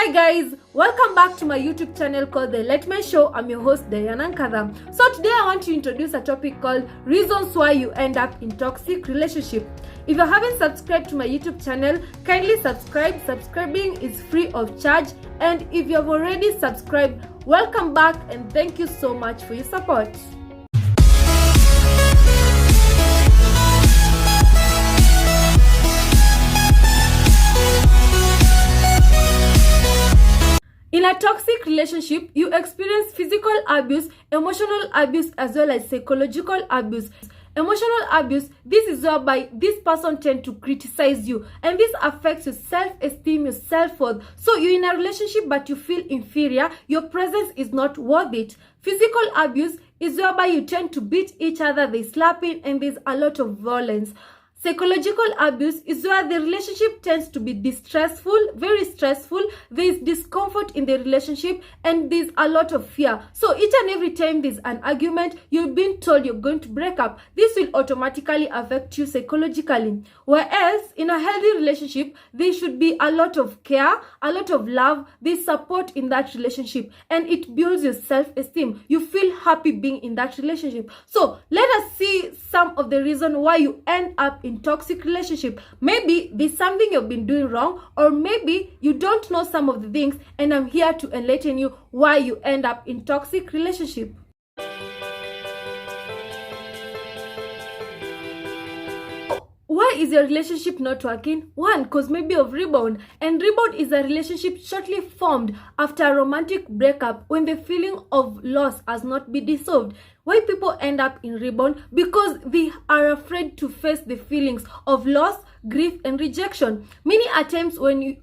Hi guys, welcome back to my YouTube channel called the Enlightenment Show. I'm your host Dianankatha. So today I want to introduce a topic called reasons why you end up in toxic relationship. If you haven't subscribed to my YouTube channel, kindly subscribe. Subscribing is free of charge, and if you have already subscribed, welcome back and thank you so much for your support. In a toxic relationship, you experience physical abuse, emotional abuse, as well as psychological abuse. Emotional abuse, this is whereby this person tends to criticize you, and this affects your self-esteem, your self-worth. So you're in a relationship but you feel inferior, your presence is not worth it. Physical abuse is whereby you tend to beat each other, there's slapping, and there's a lot of violence. Psychological abuse is where the relationship tends to be distressful, very stressful. There is discomfort in the relationship and there's a lot of fear. So each and every time there's an argument, you've been told you're going to break up. This will automatically affect you psychologically. Whereas in a healthy relationship, there should be a lot of care, a lot of love, there's support in that relationship, and it builds your self-esteem. You feel happy being in that relationship. So let us see some of the reasons why you end up in toxic relationship. Maybe there's something you've been doing wrong, or maybe you don't know some of the things, and I'm here to enlighten you why you end up in toxic relationship. Why is your relationship not working? One, because maybe of rebound. And rebound is a relationship shortly formed after a romantic breakup when the feeling of loss has not been dissolved. Why people end up in rebound? Because they are afraid to face the feelings of loss, grief, and rejection. Many times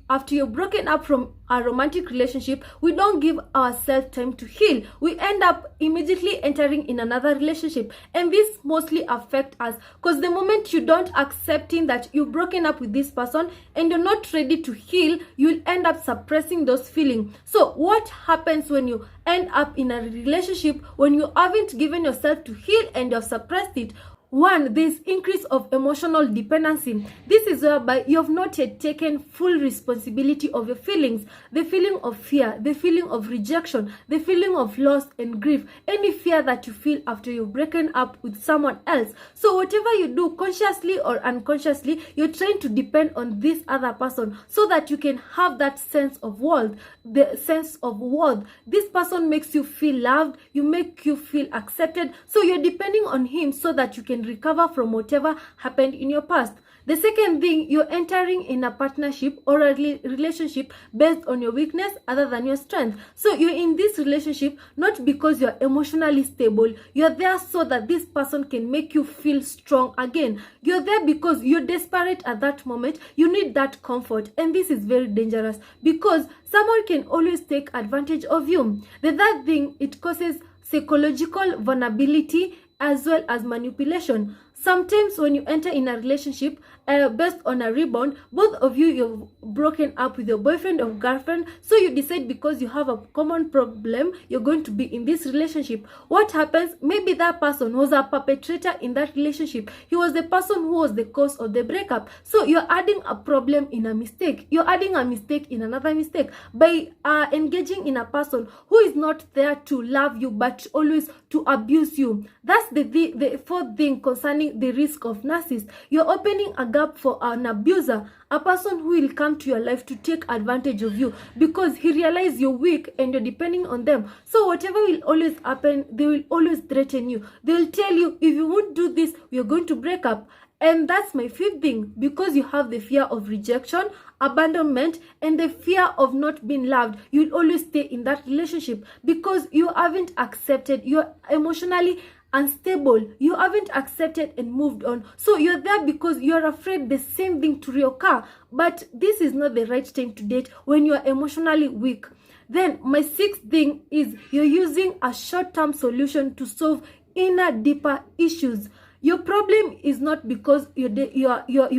after you're broken up from a romantic relationship, we don't give ourselves time to heal. We end up immediately entering in another relationship, and this mostly affects us because the moment you don't accepting that you've broken up with this person and you're not ready to heal, you'll end up suppressing those feelings. So what happens when you end up in a relationship when you haven't given yourself to heal and you've suppressed it? One, there's increase of emotional dependency. This is whereby you have not yet taken full responsibility of your feelings. The feeling of fear, the feeling of rejection, the feeling of loss and grief, any fear that you feel after you've broken up with someone else. So whatever you do, consciously or unconsciously, you're trying to depend on this other person so that you can have that sense of worth, the sense of worth. This person makes you feel loved, you make you feel accepted. So you're depending on him so that you can recover from whatever happened in your past. The second thing, you're entering in a partnership or a relationship based on your weakness other than your strength. So you're in this relationship not because you're emotionally stable. You're there so that this person can make you feel strong again. You're there because you're desperate at that moment. You need that comfort, and this is very dangerous because someone can always take advantage of you. The third thing, it causes psychological vulnerability as well as manipulation. Sometimes when you enter in a relationship based on a rebound, both of you've broken up with your boyfriend or girlfriend, so you decide because you have a common problem, you're going to be in this relationship. What happens? Maybe that person was a perpetrator in that relationship. He was the person who was the cause of the breakup. So you're adding a problem in a mistake. You're adding a mistake in another mistake by engaging in a person who is not there to love you but always to abuse you. That's the fourth thing concerning the risk of narcissist. You're opening a gap for an abuser, a person who will come to your life to take advantage of you because he realizes you're weak and you're depending on them. So whatever will always happen, they will always threaten you. They will tell you, if you won't do this, we're going to break up. And that's my fifth thing, because you have the fear of rejection, abandonment, and the fear of not being loved. You'll always stay in that relationship because you haven't accepted, you're emotionally unstable, you haven't accepted and moved on. So you're there because you're afraid the same thing to reoccur. But this is not the right time to date when you're emotionally weak. Then my sixth thing is you're using a short-term solution to solve inner deeper issues. Your problem is not because you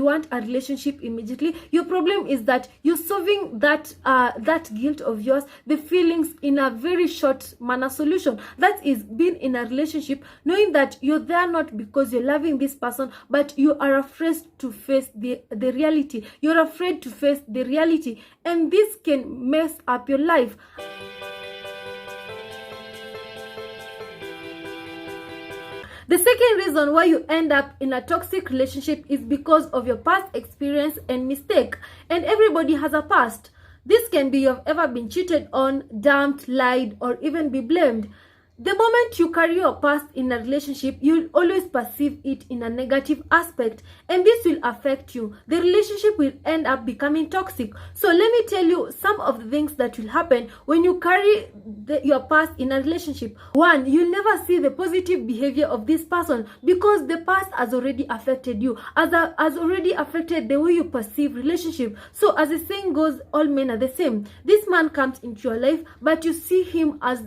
want a relationship immediately. Your problem is that you're solving that guilt of yours, the feelings, in a very short manner solution. That is being in a relationship knowing that you're there not because you're loving this person, but you are afraid to face the reality. You're afraid to face the reality, and this can mess up your life. The second reason why you end up in a toxic relationship is because of your past experience and mistake. And everybody has a past. This can be you've ever been cheated on, dumped, lied, or even be blamed. The moment you carry your past in a relationship, you'll always perceive it in a negative aspect, and this will affect you. The relationship will end up becoming toxic. So let me tell you some of the things that will happen when you carry your past in a relationship. One, you'll never see the positive behavior of this person because the past has already affected you, has already affected the way you perceive relationship. So as the saying goes, all men are the same. This man comes into your life, but you see him as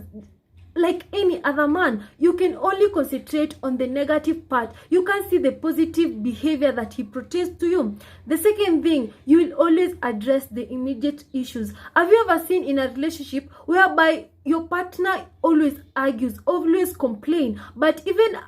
like any other man. You can only concentrate on the negative part. You can't see the positive behavior that he portrays to you. The second thing, you will always address the immediate issues. Have you ever seen in a relationship whereby your partner always argues, always complain, but even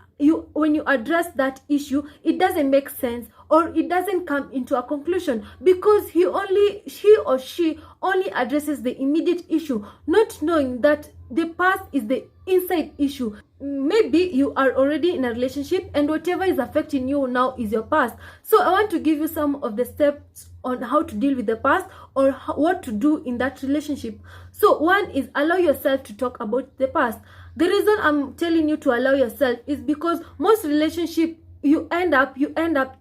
when you address that issue, it doesn't make sense or it doesn't come into a conclusion because he or she only addresses the immediate issue, not knowing that the past is the inside issue. Maybe you are already in a relationship and whatever is affecting you now is your past. So I want to give you some of the steps on how to deal with the past or what to do in that relationship. So one is allow yourself to talk about the past. The reason I'm telling you to allow yourself is because most relationships you end up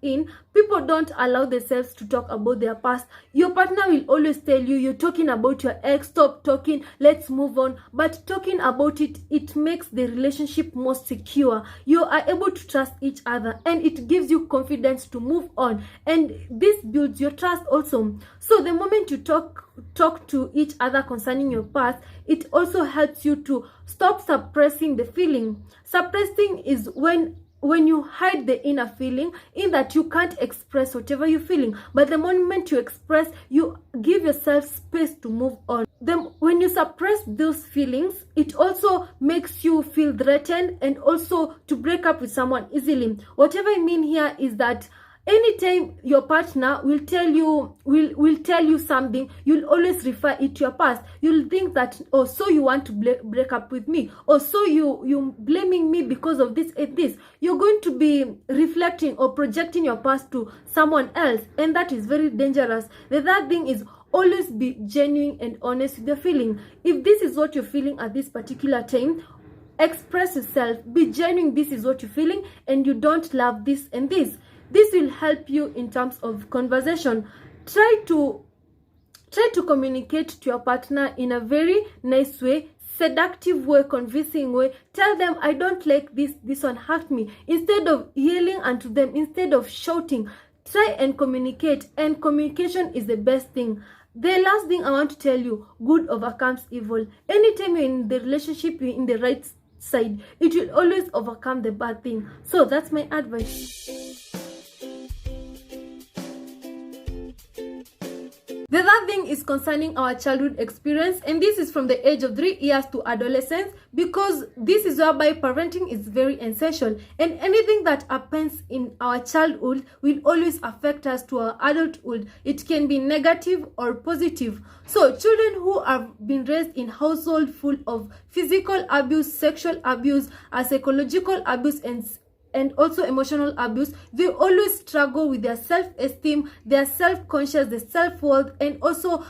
in, people don't allow themselves to talk about their past. Your partner will always tell you, you're talking about your ex, stop talking, let's move on. But talking about it makes the relationship more secure. You are able to trust each other and it gives you confidence to move on, and this builds your trust also. So the moment you talk to each other concerning your past, it also helps you to stop suppressing the feeling. Suppressing is when you hide the inner feeling, in that you can't express whatever you're feeling. But the moment you express, you give yourself space to move on. Then when you suppress those feelings, it also makes you feel threatened and also to break up with someone easily. Whatever I mean here is that anytime your partner will tell you something, you'll always refer it to your past. You'll think that, oh, so you want to break up with me, or so you blaming me because of this and this. You're going to be reflecting or projecting your past to someone else, and that is very dangerous. The third thing is always be genuine and honest with your feeling. If this is what you're feeling at this particular time, express yourself, be genuine. This is what you're feeling and you don't love this and this. This will help you in terms of conversation. Try to communicate to your partner in a very nice way, seductive way, convincing way. Tell them, I don't like this one hurt me. Instead of yelling unto them, instead of shouting, try and communicate, and communication is the best thing. The last thing I want to tell you, good overcomes evil. Anytime you're in the relationship, you're in the right side, it will always overcome the bad thing. So that's my advice. The third thing is concerning our childhood experience, and this is from the age of 3 years to adolescence, because this is whereby parenting is very essential, and anything that happens in our childhood will always affect us to our adulthood. It can be negative or positive. So children who have been raised in household full of physical abuse, sexual abuse, psychological abuse, and also emotional abuse, they always struggle with their self-esteem, their self-conscious, their self-worth, and also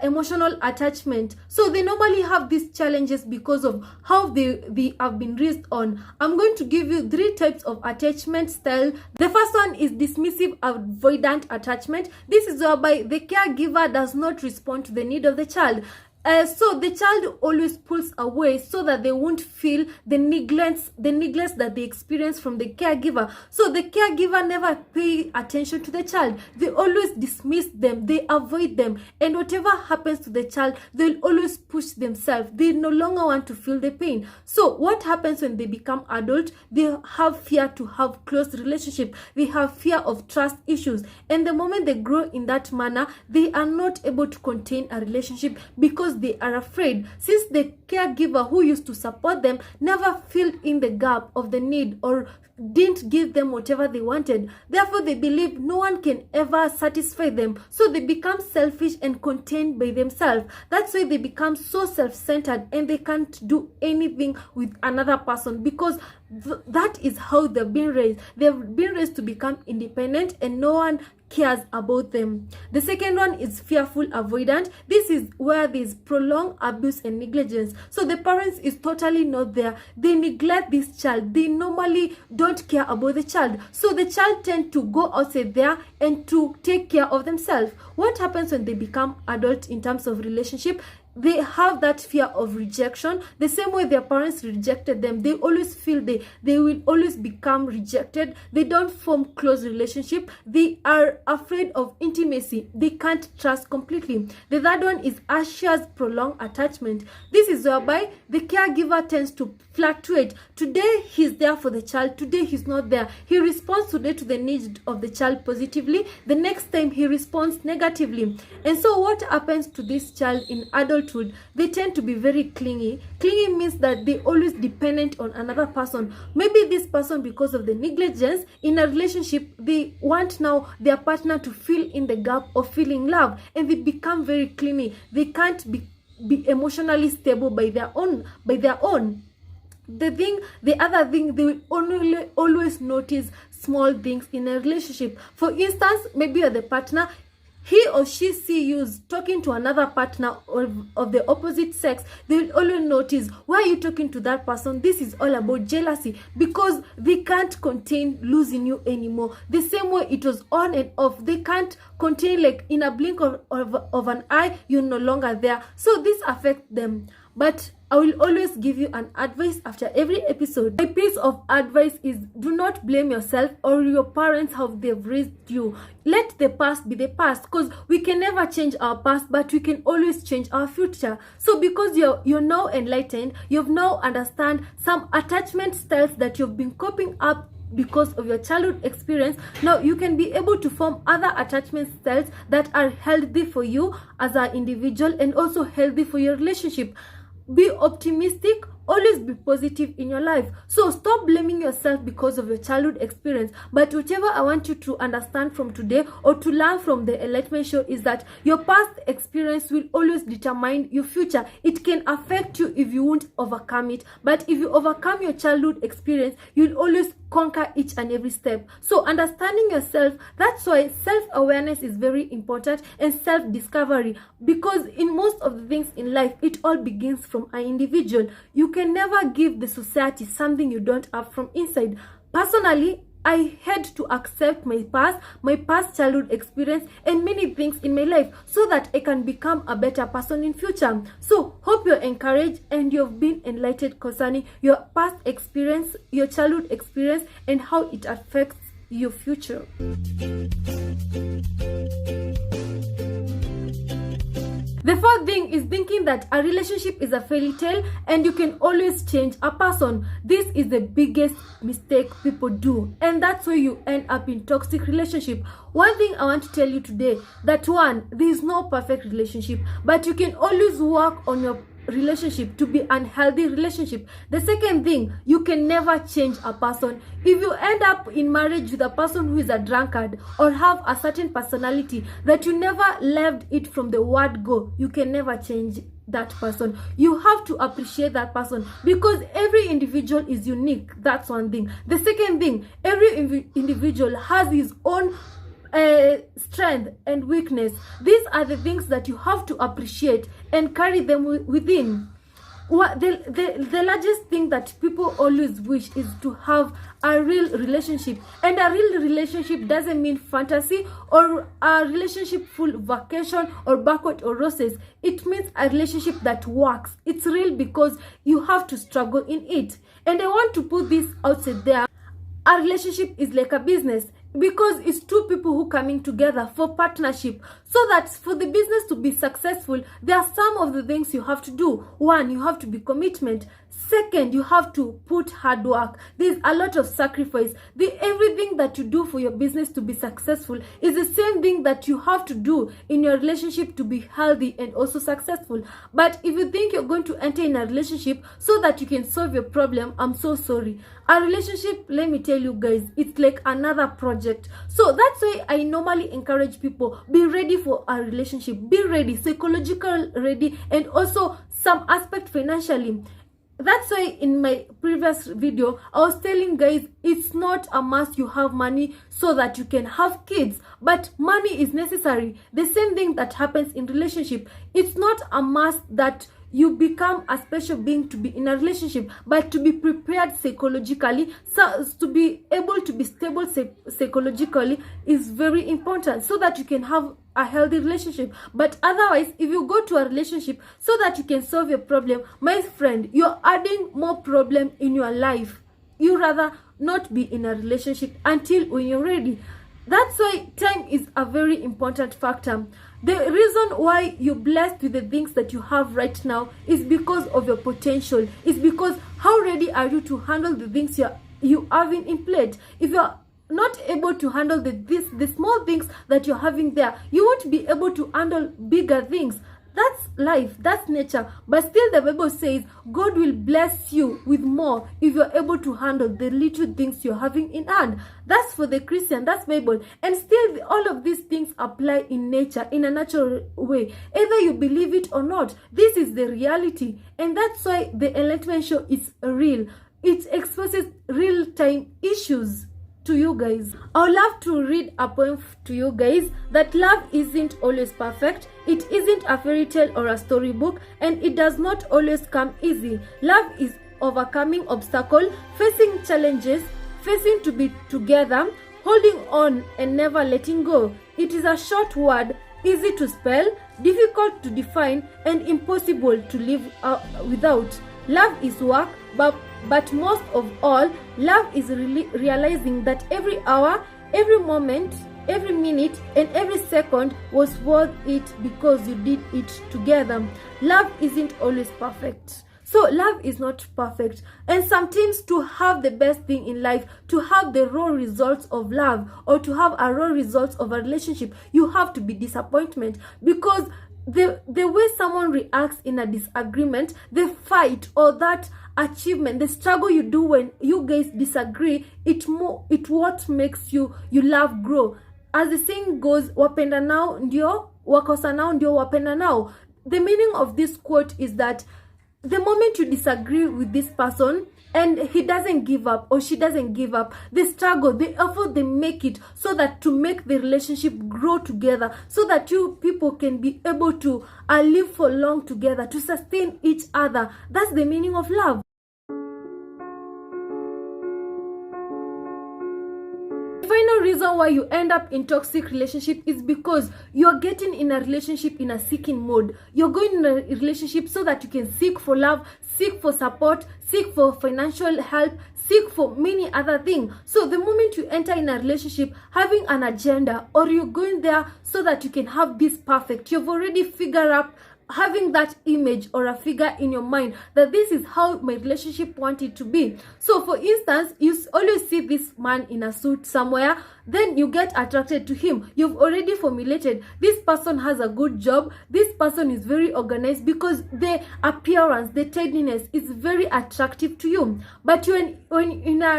emotional attachment. So they normally have these challenges because of how they have been raised on. I'm going to give you 3 types of attachment style. The first one is dismissive avoidant attachment. This is whereby the caregiver does not respond to the need of the child. So the child always pulls away so that they won't feel the neglect that they experience from the caregiver. So the caregiver never pay attention to the child. They always dismiss them, they avoid them, and whatever happens to the child, they'll always push themselves. They no longer want to feel the pain. So what happens when they become adult? They have fear to have close relationship. They have fear of trust issues. And the moment they grow in that manner, they are not able to contain a relationship because they are afraid, since the caregiver who used to support them never filled in the gap of the need or didn't give them whatever they wanted. Therefore, they believe no one can ever satisfy them. So they become selfish and contained by themselves. That's why they become so self-centered and they can't do anything with another person, because that is how they've been raised. They've been raised to become independent and no one cares about them. The second one is fearful avoidant. This is where there's prolonged abuse and negligence. So the parents is totally not there. They neglect this child. They normally don't care about the child. So the child tend to go outside there and to take care of themselves. What happens when they become adult in terms of relationship? They have that fear of rejection. The same way their parents rejected them, they always feel they will always become rejected. They don't form close relationship. They are afraid of intimacy. They can't trust completely. The third one is anxious prolonged attachment. This is whereby the caregiver tends to fluctuate. Today he's there for the child, today he's not there. He responds today to the needs of the child positively, the next time he responds negatively. And so what happens to this child in adulthood? They tend to be very clingy. Clingy means that they always dependent on another person. Maybe this person, because of the negligence in a relationship, they want now their partner to fill in the gap of feeling love, and they become very clingy. They can't be emotionally stable by their own. The other thing, they will always notice small things in a relationship. For instance, maybe you're the partner, he or she see you talking to another partner of the opposite sex. They will always notice, why are you talking to that person? This is all about jealousy, because they can't contain losing you anymore. The same way it was on and off. They can't contain, like in a blink of an eye, you're no longer there. So this affects them. But I will always give you an advice after every episode. My piece of advice is, do not blame yourself or your parents how they've raised you. Let the past be the past, because we can never change our past, but we can always change our future. So because you're now enlightened, you've now understand some attachment styles that you've been coping up because of your childhood experience. Now you can be able to form other attachment styles that are healthy for you as an individual and also healthy for your relationship. Be optimistic, always be positive in your life. So stop blaming yourself because of your childhood experience. But whatever I want you to understand from today or to learn from the Enlightenment Show is that your past experience will always determine your future. It can affect you if you won't overcome it. But if you overcome your childhood experience, you'll always conquer each and every step. So understanding yourself, that's why self-awareness is very important, and self-discovery, because in most of the things in life, it all begins from an individual. You can never give the society something you don't have from inside. Personally, I had to accept my past childhood experience and many things in my life so that I can become a better person in future. So hope you're encouraged and you've been enlightened concerning your past experience, your childhood experience, and how it affects your future. The fourth thing is thinking that a relationship is a fairy tale and you can always change a person. This is the biggest mistake people do, and that's why you end up in toxic relationship. One thing I want to tell you today, that one, there is no perfect relationship, but you can always work on your relationship to be an healthy relationship. The second thing, you can never change a person. If you end up in marriage with a person who is a drunkard or have a certain personality that you never left it from the word go, you can never change that person. You have to appreciate that person, because every individual is unique. That's one thing. The second thing, every individual has his own strength and weakness. These are the things that you have to appreciate and carry them within. The largest thing that people always wish is to have a real relationship. And a real relationship doesn't mean fantasy or a relationship full vacation or banquet or roses. It means a relationship that works. It's real because you have to struggle in it. And I want to put this outside there. A relationship is like a business, because it's two people who coming together for partnership. So that for the business to be successful, there are some of the things you have to do. One, you have to be commitment. Second, you have to put hard work. There's a lot of sacrifice. Everything that you do for your business to be successful is the same thing that you have to do in your relationship to be healthy and also successful. But if you think you're going to enter in a relationship so that you can solve your problem, I'm so sorry. A relationship, let me tell you guys, it's like another project. So that's why I normally encourage people, be ready for a relationship. Be ready, psychological ready, and also some aspect financially. That's why in my previous video, I was telling guys, it's not a must you have money so that you can have kids, but money is necessary. The same thing that happens in relationship. It's not a must that you become a special being to be in a relationship, but to be prepared psychologically, so to be able to be stable psychologically is very important so that you can have a healthy relationship. But otherwise, if you go to a relationship so that you can solve your problem, my friend, you're adding more problem in your life. You rather not be in a relationship until when you're ready. That's why time is a very important factor. The reason why you're blessed with the things that you have right now is because of your potential. It's because how ready are you to handle the things you having in plate. If you're not able to handle the small things that you're having there, you won't be able to handle bigger things. That's life, that's nature. But still the Bible says God will bless you with more if you're able to handle the little things you're having in hand. That's for the Christian, that's Bible. And still all of these things apply in nature, in a natural way. Either you believe it or not, this is the reality. And that's why the Enlightenment Show is real. It exposes real-time issues to you guys. I would love to read a poem to you guys that love isn't always perfect. It isn't a fairy tale or a storybook, and it does not always come easy. Love is overcoming obstacles, facing challenges, facing to be together, holding on and never letting go. It is a short word, easy to spell, difficult to define, and impossible to live without. Love is work, but most of all, love is really realizing that every hour, every moment, every minute, and every second was worth it because you did it together. Love isn't always perfect. So love is not perfect. And sometimes to have the best thing in life, to have the raw results of love, or to have a raw results of a relationship, you have to be disappointment. Because the way someone reacts in a disagreement, the fight or that achievement, the struggle you do when you guys disagree, it what makes you love grow. As the saying goes, wapenda nao ndio wakosa nao ndio wapenda nao. The meaning of this quote is that the moment you disagree with this person and he doesn't give up or she doesn't give up, they struggle, the effort they make it so that to make the relationship grow together, so that you people can be able to live for long together, to sustain each other. That's the meaning of love. Final reason why you end up in toxic relationship is because you're getting in a relationship in a seeking mode. You're going in a relationship so that you can seek for love, seek for support, seek for financial help, seek for many other things. So the moment you enter in a relationship having an agenda, or you're going there so that you can have this perfect, you've already figured out having that image or a figure in your mind that this is how my relationship want it to be. So for instance, you always see this man in a suit somewhere, then you get attracted to him. You've already formulated, this person has a good job, this person is very organized, because the appearance, the tidiness is very attractive to you. But when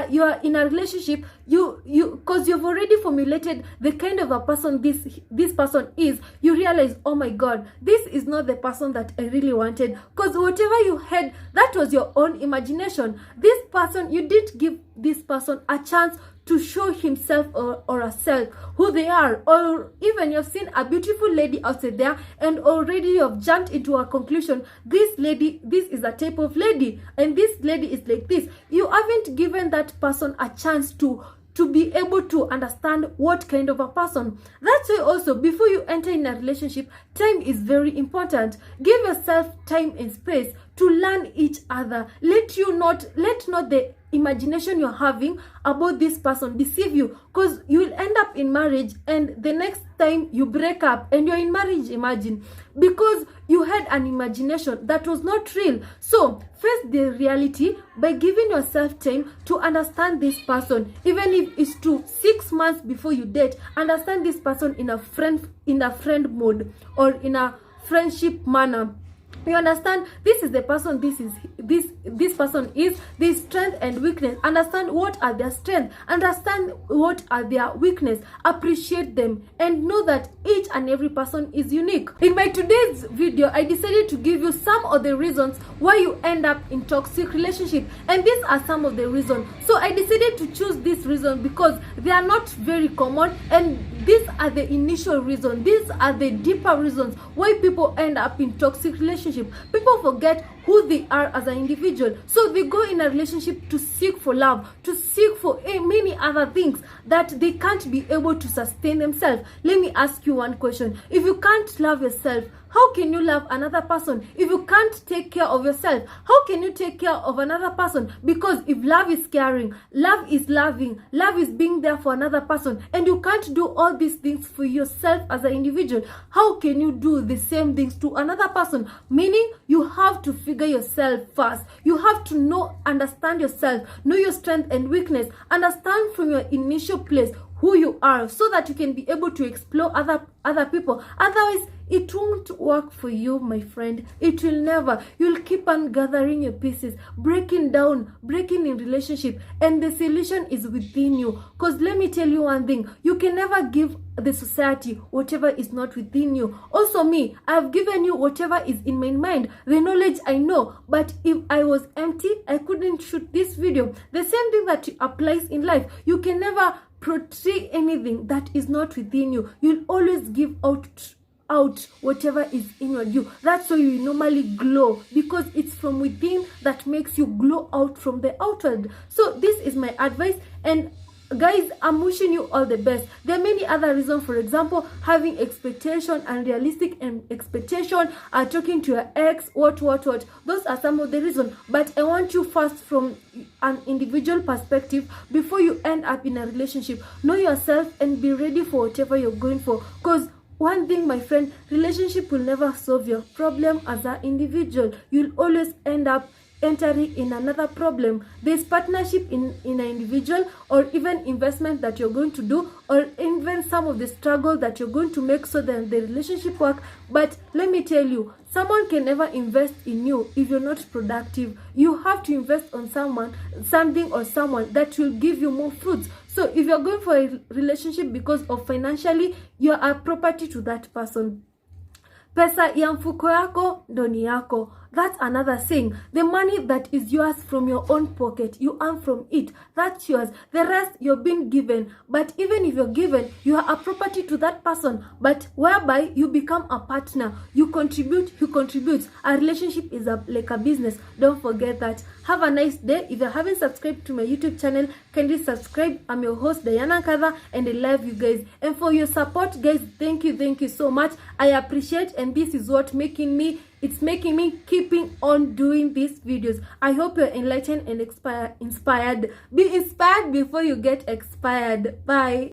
you are in a relationship, because you've already formulated the kind of a person this person is, you realize, oh my god, this is not the person that I really wanted, because whatever you had, that was your own imagination. This person, you didn't give this person a chance to show himself or herself who they are. Or even you've seen a beautiful lady outside there and already you've jumped into a conclusion, this is a type of lady and this lady is like this. You haven't given that person a chance to be able to understand what kind of a person. That's why also before you enter in a relationship, time is very important. Give yourself time and space to learn each other. Let not the imagination you're having about this person deceive you, because you'll end up in marriage and the next time you break up and you're in marriage, imagine, because you had an imagination that was not real. So face the reality by giving yourself time to understand this person. Even if it's 6 months before you date, understand this person in a friend mode or in a friendship manner. You understand, this is the person, this person is this strength and weakness. Understand what are their strengths, understand what are their weakness, appreciate them, and know that each and every person is unique. In my today's video, I decided to give you some of the reasons why you end up in toxic relationship, and these are some of the reasons. So I decided to choose this reason because they are not very common, and these are the initial reasons, these are the deeper reasons why people end up in toxic relationship. People forget who they are as an individual, so they go in a relationship to seek for love, to seek for many other things that they can't be able to sustain themselves. Let me ask you one question: if you can't love yourself, how can you love another person? If you can't take care of yourself, how can you take care of another person? Because if love is caring, love is loving, love is being there for another person, and you can't do all these things for yourself as an individual, how can you do the same things to another person? Meaning, you have to figure yourself first. You have to understand yourself, know your strength and weakness, understand from your initial place who you are, so that you can be able to explore other people. Otherwise, it won't work for you, my friend. It will never. You'll keep on gathering your pieces, breaking in relationship, and the solution is within you. Because let me tell you one thing, you can never give the society whatever is not within you. Also me, I've given you whatever is in my mind, the knowledge I know. But if I was empty, I couldn't shoot this video. The same thing that applies in life. You can never portray anything that is not within you. You'll always give out whatever is in you. That's why you normally glow, because it's from within that makes you glow out from the outward. So this is my advice, and guys, I'm wishing you all the best. There are many other reasons. For example, having expectation, unrealistic expectation, talking to your ex, what. Those are some of the reasons. But I want you first from an individual perspective before you end up in a relationship. Know yourself and be ready for whatever you're going for. Because one thing, my friend, relationship will never solve your problem as an individual. You'll always end up entering in another problem. There's partnership in an individual, or even investment that you're going to do, or even some of the struggle that you're going to make so that the relationship work. But let me tell you, someone can never invest in you if you're not productive. You have to invest on something or someone that will give you more fruits. So if you're going for a relationship because of financially, you are property to that person. Pesa ya mfuko yako ndo ni yako. That's another thing. The money that is yours from your own pocket, you earn from it. That's yours. The rest you're being given. But even if you're given, you are a property to that person. But whereby you become a partner. You contribute, he contributes. A relationship is like a business. Don't forget that. Have a nice day. If you haven't subscribed to my YouTube channel, kindly subscribe. I'm your host, Dianankatha, and I love you guys. And for your support, guys, thank you so much. I appreciate, and this is what making me keeping on doing these videos. I hope you're enlightened and inspired. Be inspired before you get expired. Bye.